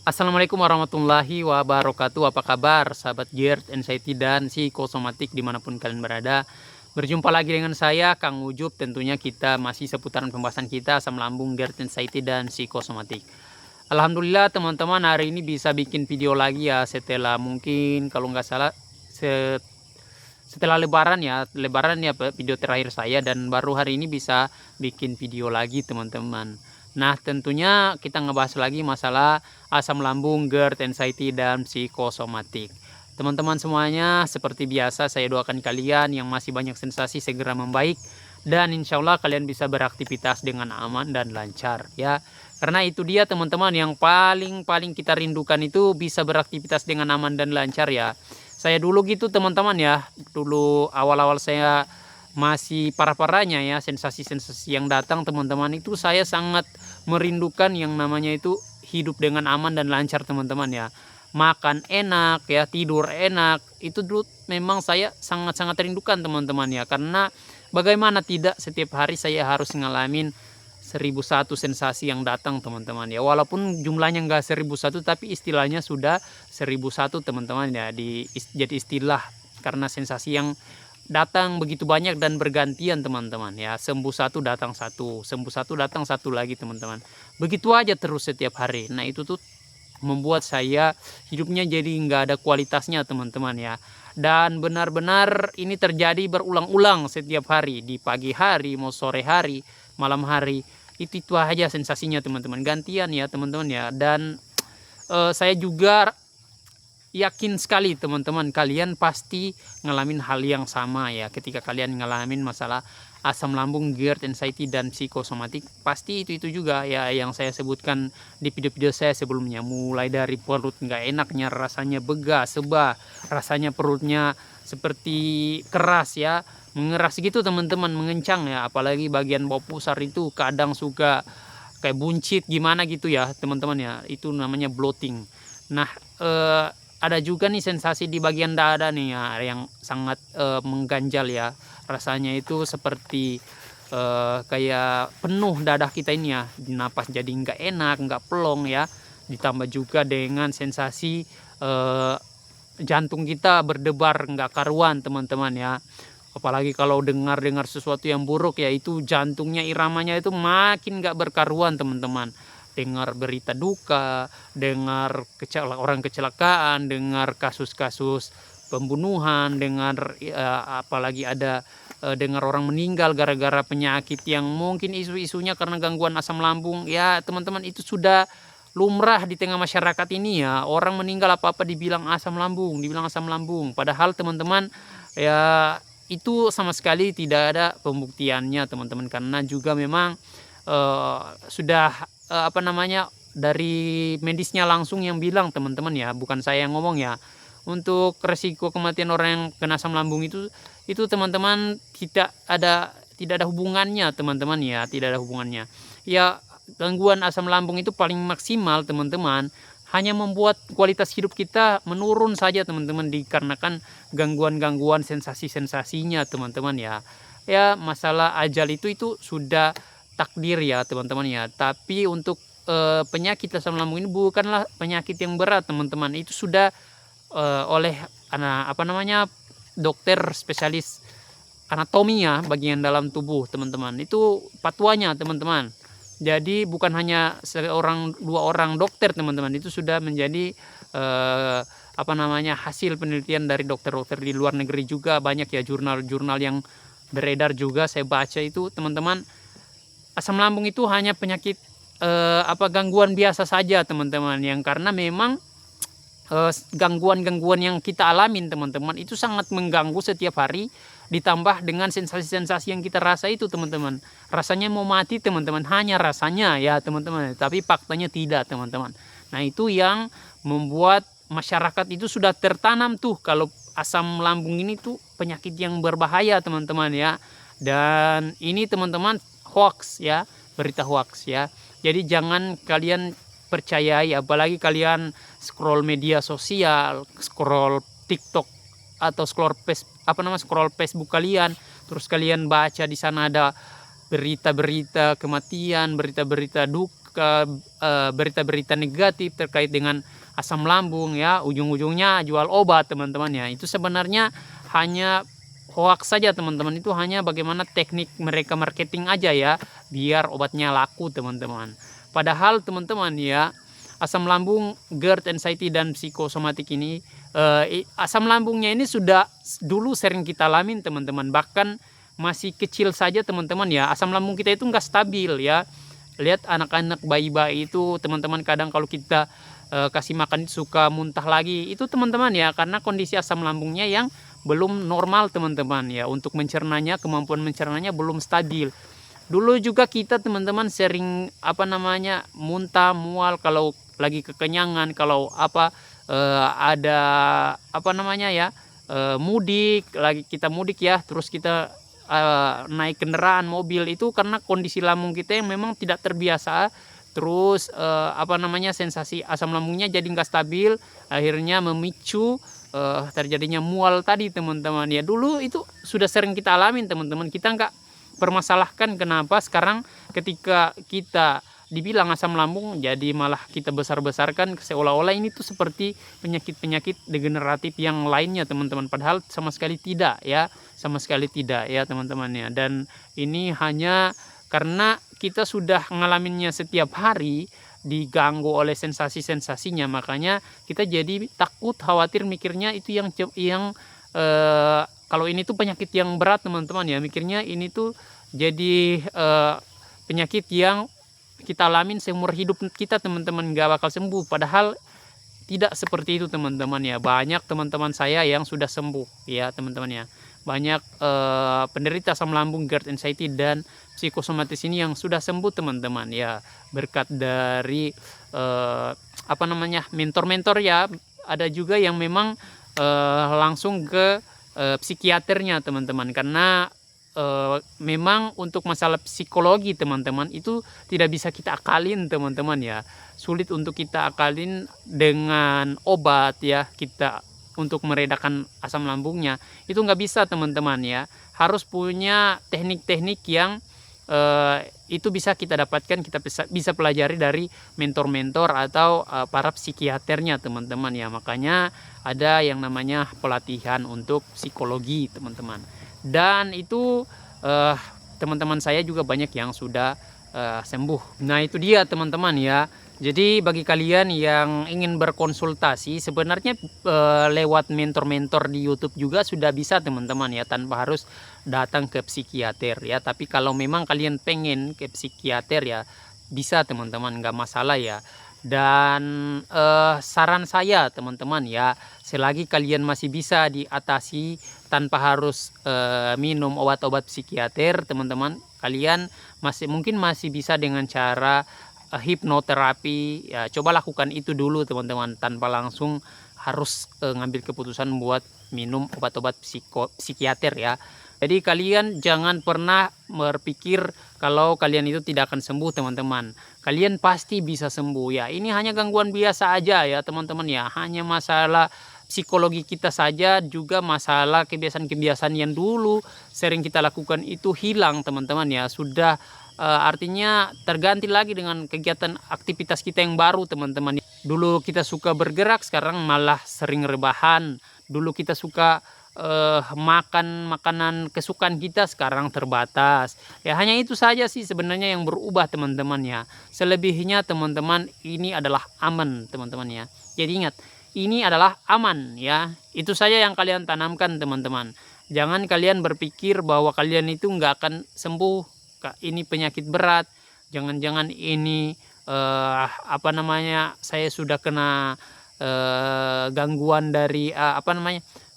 Assalamualaikum warahmatullahi wabarakatuh. Apa kabar sahabat GERD, Anxiety dan Psikosomatik dimanapun kalian berada. Berjumpa lagi dengan saya Kang Ujub. Tentunya kita masih seputaran pembahasan kita asam lambung, GERD, Anxiety dan Psikosomatik. Alhamdulillah teman-teman, hari ini bisa bikin video lagi ya, setelah mungkin kalau nggak salah setelah lebaran ya video terakhir saya, dan baru hari ini bisa bikin video lagi teman-teman. Nah, tentunya kita ngebahas lagi masalah asam lambung, GERD, anxiety, dan psikosomatik. Teman-teman semuanya, seperti biasa saya doakan kalian yang masih banyak sensasi segera membaik, dan insya Allah kalian bisa beraktivitas dengan aman dan lancar ya. Karena itu dia teman-teman, yang paling kita rindukan itu bisa beraktivitas dengan aman dan lancar ya. Saya dulu gitu teman-teman ya, dulu awal-awal saya masih parah-parahnya ya, sensasi-sensasi yang datang teman-teman, itu saya sangat merindukan yang namanya itu hidup dengan aman dan lancar teman-teman ya. Makan enak ya, tidur enak, itu dulu memang saya sangat-sangat rindukan teman-teman ya. Karena bagaimana tidak, setiap hari saya harus ngalamin 1001 sensasi yang datang teman-teman ya. Walaupun jumlahnya enggak 1001, tapi istilahnya sudah 1001 teman-teman ya, jadi istilah karena sensasi yang datang begitu banyak dan bergantian teman-teman ya. Sembuh satu datang satu, sembuh satu datang satu lagi teman-teman. Begitu aja terus setiap hari. Nah, itu tuh membuat saya hidupnya jadi nggak ada kualitasnya teman-teman ya. Dan benar-benar ini terjadi berulang-ulang setiap hari, di pagi hari, mau sore hari, malam hari. Itu aja sensasinya teman-teman, gantian ya teman-teman ya. Dan saya juga yakin sekali teman-teman, kalian pasti ngalamin hal yang sama ya. Ketika kalian ngalamin masalah asam lambung, GERD, anxiety, dan psikosomatik, pasti itu juga ya yang saya sebutkan di video-video saya sebelumnya. Mulai dari perut nggak enaknya, rasanya begah, sebah, rasanya perutnya seperti keras ya, mengeras gitu teman-teman, mengencang ya. Apalagi bagian bawah pusar itu kadang suka kayak buncit gimana gitu ya teman-teman ya, itu namanya bloating. Nah, ada juga nih sensasi di bagian dada nih ya, yang sangat mengganjal ya. Rasanya itu seperti kayak penuh dadah kita ini ya, napas jadi nggak enak, nggak plong ya. Ditambah juga dengan sensasi jantung kita berdebar nggak karuan teman-teman ya. Apalagi kalau dengar sesuatu yang buruk ya, itu jantungnya, iramanya itu makin nggak berkaruan teman-teman. Dengar berita duka, dengar orang kecelakaan, dengar kasus-kasus pembunuhan, dengar apalagi ada dengar orang meninggal gara-gara penyakit yang mungkin isu-isunya karena gangguan asam lambung ya teman-teman. Itu sudah lumrah di tengah masyarakat ini ya. Orang meninggal apa-apa dibilang asam lambung, padahal teman-teman ya, itu sama sekali tidak ada pembuktiannya teman-teman. Karena juga memang sudah dari medisnya langsung yang bilang teman-teman ya, bukan saya yang ngomong ya. Untuk resiko kematian orang yang kena asam lambung itu teman-teman tidak ada hubungannya teman-teman ya, tidak ada hubungannya ya. Gangguan asam lambung itu paling maksimal teman-teman hanya membuat kualitas hidup kita menurun saja teman-teman, dikarenakan gangguan-gangguan sensasi-sensasinya teman-teman ya. Ya, masalah ajal itu sudah takdir ya teman-teman ya. Tapi untuk penyakit asam lambung ini bukanlah penyakit yang berat teman-teman. Itu sudah oleh dokter spesialis anatomi ya, bagian dalam tubuh teman-teman. Itu fatwanya teman-teman. Jadi bukan hanya seorang dua orang dokter teman-teman, itu sudah menjadi hasil penelitian dari dokter-dokter di luar negeri juga. Banyak ya jurnal-jurnal yang beredar juga saya baca itu teman-teman. Asam lambung itu hanya penyakit gangguan biasa saja teman-teman, yang karena memang gangguan-gangguan yang kita alamin teman-teman itu sangat mengganggu setiap hari, ditambah dengan sensasi-sensasi yang kita rasa itu teman-teman. Rasanya mau mati teman-teman, hanya rasanya ya teman-teman, tapi faktanya tidak teman-teman. Nah, itu yang membuat masyarakat itu sudah tertanam tuh kalau asam lambung ini tuh penyakit yang berbahaya teman-teman ya. Dan ini teman-teman hoax ya, berita hoax ya. Jadi jangan kalian percayai, apalagi kalian scroll media sosial, scroll TikTok atau scroll Facebook kalian, terus kalian baca di sana ada berita-berita kematian, berita-berita suka berita-berita negatif terkait dengan asam lambung ya, ujung-ujungnya jual obat teman-teman ya. Itu sebenarnya hanya hoax saja teman-teman, itu hanya bagaimana teknik mereka marketing aja ya, biar obatnya laku teman-teman. Padahal teman-teman ya, asam lambung, GERD, anxiety, dan psikosomatik ini, asam lambungnya ini sudah dulu sering kita alamin teman-teman, bahkan masih kecil saja teman-teman ya, asam lambung kita itu nggak stabil ya. Lihat anak-anak bayi-bayi itu teman-teman, kadang kalau kita kasih makan suka muntah lagi, itu teman-teman ya, karena kondisi asam lambungnya yang belum normal teman-teman ya, untuk mencernanya, kemampuan mencernanya belum stabil. Dulu juga kita teman-teman sering muntah, mual kalau lagi kekenyangan, kalau ada mudik, lagi kita mudik ya, terus kita naik kendaraan mobil, itu karena kondisi lambung kita yang memang tidak terbiasa, terus sensasi asam lambungnya jadi nggak stabil, akhirnya memicu terjadinya mual tadi teman-teman ya. Dulu itu sudah sering kita alamin teman-teman, kita nggak permasalahkan kenapa sekarang ketika kita dibilang asam lambung jadi malah kita besar-besarkan seolah-olah ini tuh seperti penyakit-penyakit degeneratif yang lainnya teman-teman, padahal sama sekali tidak ya, sama sekali tidak ya teman-teman ya. Dan ini hanya karena kita sudah ngalaminnya setiap hari, diganggu oleh sensasi-sensasinya, makanya kita jadi takut, khawatir, mikirnya itu yang kalau ini tuh penyakit yang berat teman-teman ya, mikirnya ini tuh jadi penyakit yang kita alamin seumur hidup kita teman-teman, nggak bakal sembuh. Padahal tidak seperti itu teman-teman ya. Banyak teman-teman saya yang sudah sembuh ya teman-teman ya. Banyak penderita asam lambung, GERD, anxiety, dan psikosomatis ini yang sudah sembuh teman-teman ya, berkat dari mentor-mentor ya. Ada juga yang memang langsung ke psikiaternya teman-teman, karena memang untuk masalah psikologi teman-teman itu tidak bisa kita akalin teman-teman ya, sulit untuk kita akalin dengan obat ya, kita untuk meredakan asam lambungnya itu nggak bisa teman-teman ya, harus punya teknik-teknik yang itu bisa kita dapatkan, kita bisa pelajari dari mentor-mentor atau para psikiaternya teman-teman ya. Makanya ada yang namanya pelatihan untuk psikologi teman-teman, dan itu teman-teman saya juga banyak yang sudah sembuh. Nah itu dia teman-teman ya. Jadi bagi kalian yang ingin berkonsultasi, sebenarnya lewat mentor-mentor di YouTube juga sudah bisa teman-teman ya, tanpa harus datang ke psikiater ya. Tapi kalau memang kalian pengen ke psikiater ya bisa teman-teman, nggak masalah ya. Dan saran saya teman-teman ya, selagi kalian masih bisa diatasi tanpa harus minum obat-obat psikiater teman-teman, kalian mungkin masih bisa dengan cara hipnoterapi ya. Coba lakukan itu dulu teman-teman, tanpa langsung harus ngambil keputusan buat minum obat-obat psikiater ya. Jadi kalian jangan pernah berpikir kalau kalian itu tidak akan sembuh teman-teman. Kalian pasti bisa sembuh ya. Ini hanya gangguan biasa aja ya teman-teman ya. Hanya masalah psikologi kita saja, juga masalah kebiasaan-kebiasaan yang dulu sering kita lakukan itu hilang teman-teman ya. Sudah artinya terganti lagi dengan kegiatan aktivitas kita yang baru teman-teman. Dulu kita suka bergerak, sekarang malah sering rebahan. Dulu kita suka makan makanan kesukaan kita, sekarang terbatas ya. Hanya itu saja sih sebenarnya yang berubah teman-teman ya. Selebihnya teman-teman ini adalah aman teman-teman ya. Jadi ingat, ini adalah aman ya. Itu saja yang kalian tanamkan teman-teman. Jangan kalian berpikir bahwa kalian itu nggak akan sembuh, ini penyakit berat, jangan-jangan ini saya sudah kena gangguan dari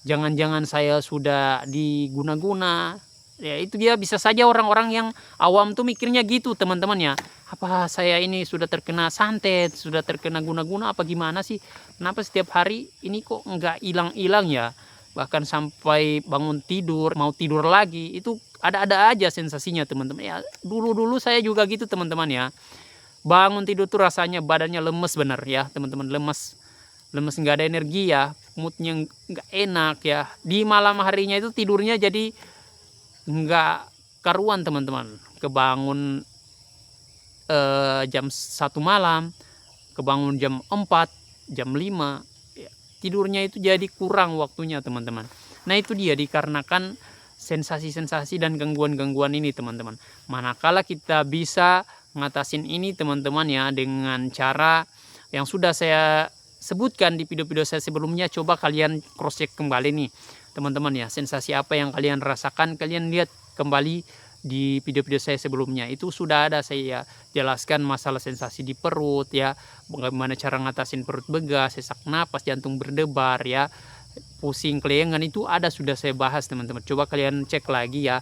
jangan-jangan saya sudah diguna-guna ya. Itu dia, bisa saja orang-orang yang awam tuh mikirnya gitu teman-teman ya. Apa saya ini sudah terkena santet, sudah terkena guna-guna apa gimana sih, kenapa setiap hari ini kok nggak hilang-hilang ya. Bahkan sampai bangun tidur, mau tidur lagi, itu ada-ada aja sensasinya teman-teman ya. Dulu-dulu saya juga gitu teman-teman ya. Bangun tidur tuh rasanya badannya lemes bener ya teman-teman, lemes nggak ada energi ya, moodnya nggak enak ya. Di malam harinya itu tidurnya jadi nggak karuan teman-teman, kebangun jam 1 malam, kebangun jam 4, jam 5, ya, tidurnya itu jadi kurang waktunya teman-teman. Nah itu dia dikarenakan sensasi-sensasi dan gangguan-gangguan ini teman-teman. Manakala kita bisa ngatasin ini teman-teman ya dengan cara yang sudah saya sebutkan di video-video saya sebelumnya. Coba kalian cross check kembali nih teman-teman ya, sensasi apa yang kalian rasakan, kalian lihat kembali di video-video saya sebelumnya. Itu sudah ada saya jelaskan masalah sensasi di perut ya, bagaimana cara ngatasin perut begas, sesak napas, jantung berdebar ya, pusing kelengan, itu ada sudah saya bahas teman-teman. Coba kalian cek lagi ya,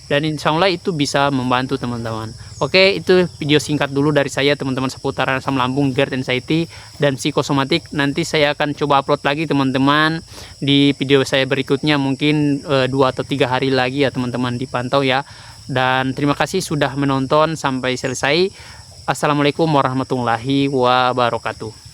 dan insya Allah itu bisa membantu teman-teman. Oke, itu video singkat dulu dari saya teman-teman seputaran asam lambung, GERD, anxiety, dan psikosomatik. Nanti saya akan coba upload lagi teman-teman di video saya berikutnya, mungkin 2 atau 3 hari lagi ya teman-teman, dipantau ya. Dan terima kasih sudah menonton sampai selesai. Assalamualaikum warahmatullahi wabarakatuh.